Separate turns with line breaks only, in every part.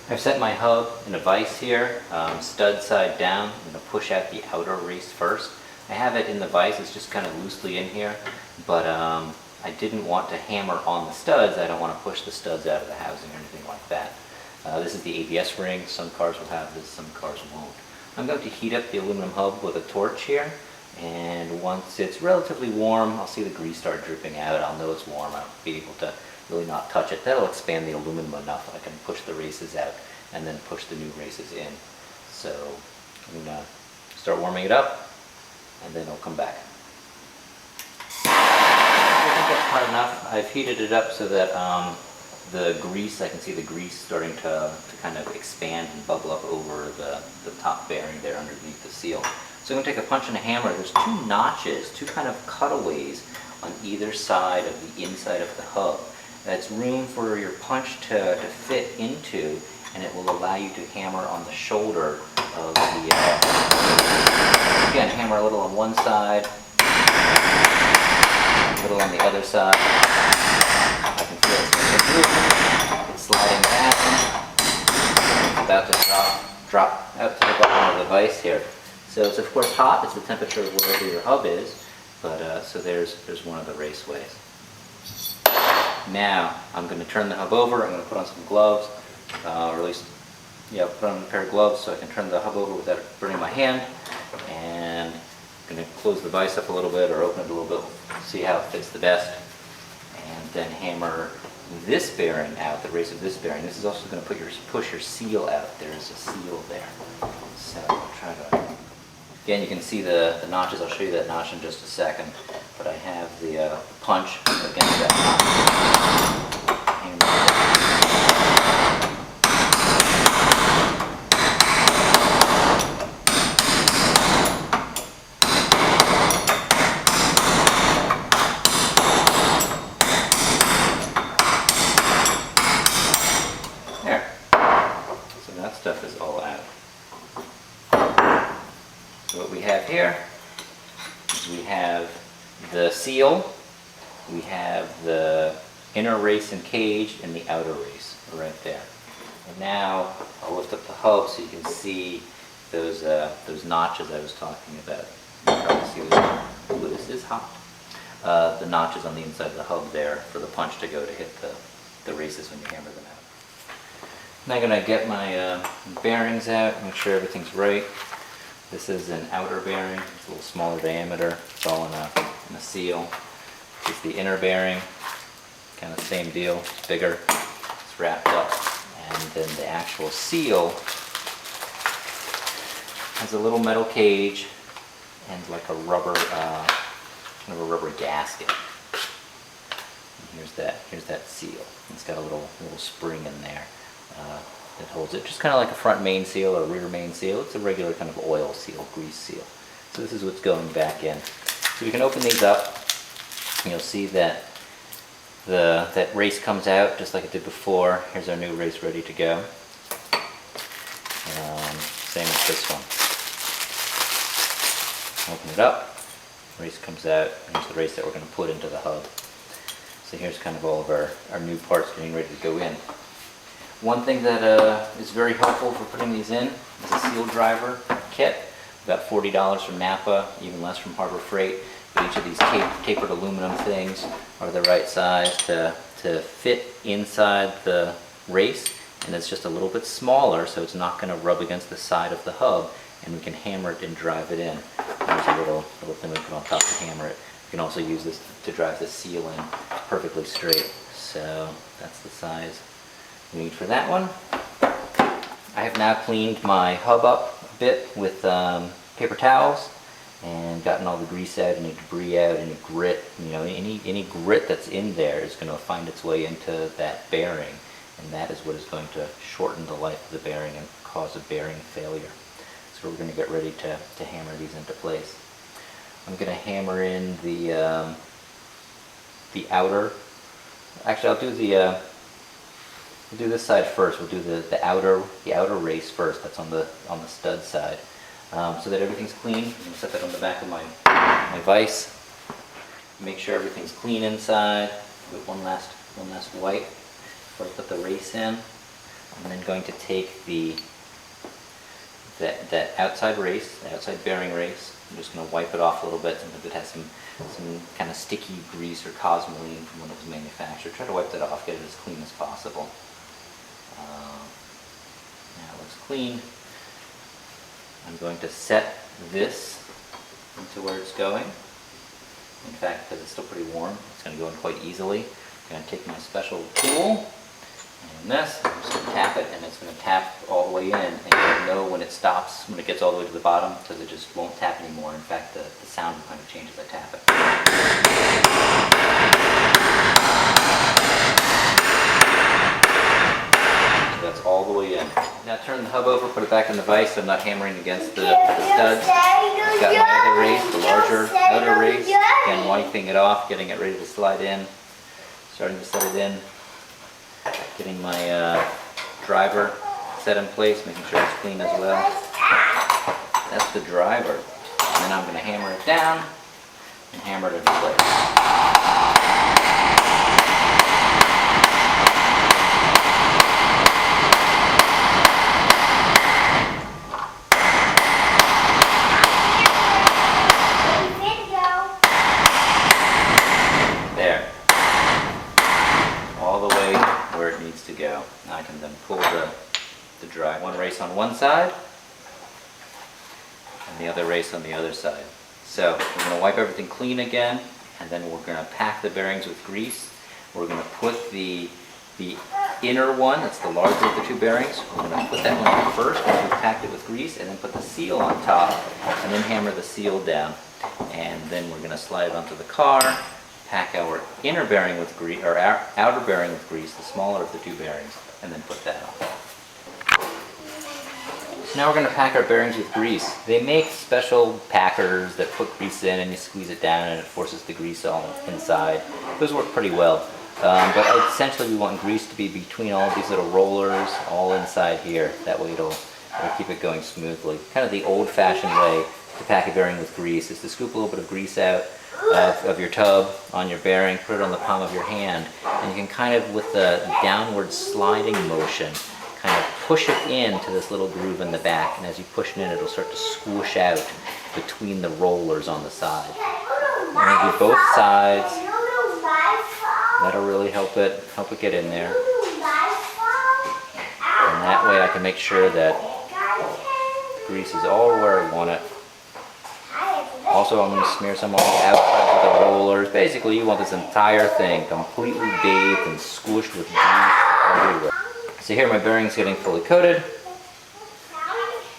I've set my hub in a vise here, stud side down. I'm going to push out the outer race first. I have it in the vise, it's just kind of loosely in here, but I didn't want to hammer on the studs. I don't want to push the studs out of the housing or anything like that. This is the ABS ring. Some cars will have this, some cars won't. I'm going to heat up the aluminum hub with a torch here, and once it's relatively warm, I'll see the grease start dripping out. I'll know it's warm. I'll be able to really not touch it. That'll expand the aluminum enough that I can push the races out and then push the new races in. So I'm going to start warming it up, and then I'll come back. I think that's hot enough. I've heated it up so that the grease, I can see the grease starting to kind of expand and bubble up over the top bearing there underneath the seal. So I'm going to take a punch and a hammer. There's two notches, two kind of cutaways on either side of the inside of the hub. That's room for your punch to fit into, and it will allow you to hammer on the shoulder of the, again, hammer a little on one side, a little on the other side. I can feel it's sliding down. It's about to drop out to the bottom of the vise here. So it's of course hot. It's the temperature of wherever your hub is, but so there's one of the raceways. Now I'm going to turn the hub over. I'm going to put on some gloves, or at least, yeah, put on a pair of gloves so I can turn the hub over without burning my hand. And I'm going to close the vise up a little bit or open it a little bit, see how it fits the best, and then hammer this bearing out, the race of this bearing. This is also going to push your seal out. There is a seal there. So I'll try to. Again, you can see the notches. I'll show you that notch in just a second. But I have the punch against that notch. There. So that stuff is all out. So what we have here is we have the seal, we have the inner race and cage, and the outer race right there. And now I'll lift up the hub so you can see those notches I was talking about. You can probably see those. Ooh, this is hot. The notches on the inside of the hub there for the punch to go to hit the races when you hammer them out. Now I'm going to get my bearings out, make sure everything's right. This is an outer bearing. It's a little smaller diameter. It's all in a seal. This is the inner bearing. Kind of same deal. It's bigger. It's wrapped up. And then the actual seal has a little metal cage and like a rubber, kind of a rubber gasket. And here's that seal. It's got a little spring in there. That holds it, just kind of like a front main seal or rear main seal. It's a regular kind of oil seal, grease seal. So this is what's going back in. So we can open these up, and you'll see that that race comes out just like it did before. Here's our new race ready to go. Same with this one. Open it up, race comes out, and here's the race that we're going to put into the hub. So here's kind of all of our new parts getting ready to go in. One thing that is very helpful for putting these in is a seal driver kit. About $40 from Napa, even less from Harbor Freight. But each of these tapered aluminum things are the right size to fit inside the race, and it's just a little bit smaller, so it's not going to rub against the side of the hub, and we can hammer it and drive it in. There's a little thing we put on top to hammer it. You can also use this to drive the seal in perfectly straight. So that's the size we need for that one. I have now cleaned my hub up a bit with paper towels and gotten all the grease out, any debris out, any grit. You know, any grit that's in there is going to find its way into that bearing, and that is what is going to shorten the life of the bearing and cause a bearing failure. So we're going to get ready to hammer these into place. I'm going to hammer in the outer. Actually, I'll do we'll do this side first. We'll do the outer race first. That's on the stud side, so that everything's clean. I'm going to set that on the back of my vise. Make sure everything's clean inside. With one last wipe before I put the race in. I'm then going to take that outside race, the outside bearing race. I'm just going to wipe it off a little bit. Sometimes it has some kind of sticky grease or cosmoline from when it was manufactured. Try to wipe that off, get it as clean as possible. Now it looks clean. I'm going to set this into where it's going. In fact, because it's still pretty warm, it's going to go in quite easily. I'm going to take my special tool and this, I'm just going to tap it, and it's going to tap all the way in, and you'll know when it stops, when it gets all the way to the bottom, because it just won't tap anymore. In fact, the sound kind of changes as I tap it. So that's all the way in. Now turn the hub over, put it back in the vise so I'm not hammering against the studs. I've got my other race, the larger outer race, again wiping it off, getting it ready to slide in, starting to set it in, getting my driver set in place, making sure it's clean as well. That's the driver. And then I'm going to hammer it down and hammer it into place. To go. Now I can then pull the drive. One race on one side and the other race on the other side. So we're going to wipe everything clean again, and then we're going to pack the bearings with grease. We're going to put the inner one, that's the larger of the two bearings, we're going to put that one on first once we've packed it with grease, and then put the seal on top, and then hammer the seal down. And then we're going to slide it onto the car, pack our inner bearing with grease, or our outer bearing with grease, the smaller of the two bearings, and then put that on. So now we're going to pack our bearings with grease. They make special packers that put grease in and you squeeze it down and it forces the grease all inside. Those work pretty well. But essentially we want grease to be between all of these little rollers, all inside here. That way it'll keep it going smoothly. Kind of the old-fashioned way to pack a bearing with grease is to scoop a little bit of grease out of your tub on your bearing, put it on the palm of your hand, and you can kind of, with a downward sliding motion, kind of push it into this little groove in the back, and as you push it in, it'll start to swoosh out between the rollers on the side. I'm going to do both sides. That'll really help it get in there. And that way I can make sure that grease is all where I want it. Also, I'm going to smear some on the outside of the rollers. Basically, you want this entire thing completely bathed and squished with grease everywhere. So here my bearing's getting fully coated.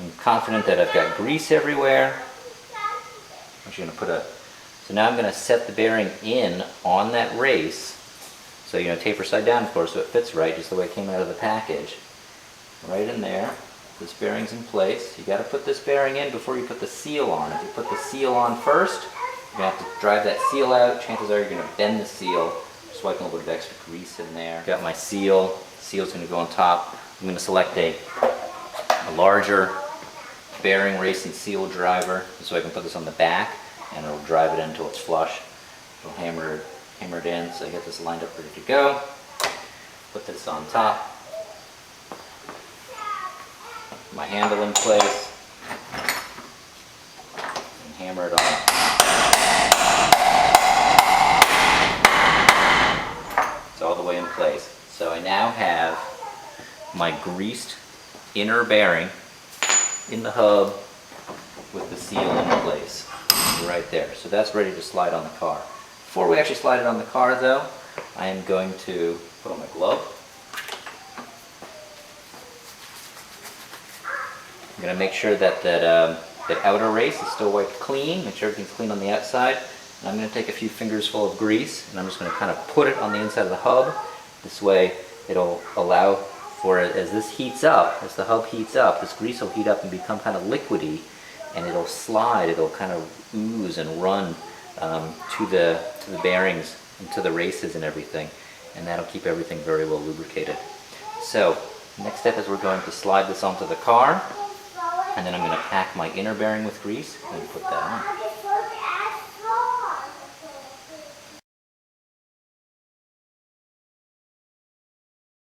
I'm confident that I've got grease everywhere. I'm just going to so now I'm going to set the bearing in on that race. So, taper side down, of course, so it fits right, just the way it came out of the package. Right in there. This bearing's in place. You got to put this bearing in before you put the seal on. If you put the seal on first, you're going to have to drive that seal out. Chances are you're going to bend the seal. Just wiping a little bit of extra grease in there. Got my seal. Seal's going to go on top. I'm going to select a larger bearing race and seal driver so I can put this on the back, and it'll drive it in until it's flush. It'll hammer it in, so I get this lined up ready to go. Put this on top. My handle in place, and hammer it on. It's all the way in place. So I now have my greased inner bearing in the hub with the seal in place right there. So that's ready to slide on the car. Before we actually slide it on the car though, I am going to put on my glove. I'm going to make sure that outer race is still wiped clean, make sure everything's clean on the outside. And I'm going to take a few fingers full of grease, and I'm just going to kind of put it on the inside of the hub. This way it'll allow for it, as this heats up, as the hub heats up, this grease will heat up and become kind of liquidy, and it'll slide, it'll kind of ooze and run to the bearings and to the races and everything, and that'll keep everything very well lubricated. So next step is we're going to slide this onto the car, and then I'm going to pack my inner bearing with grease and put that on.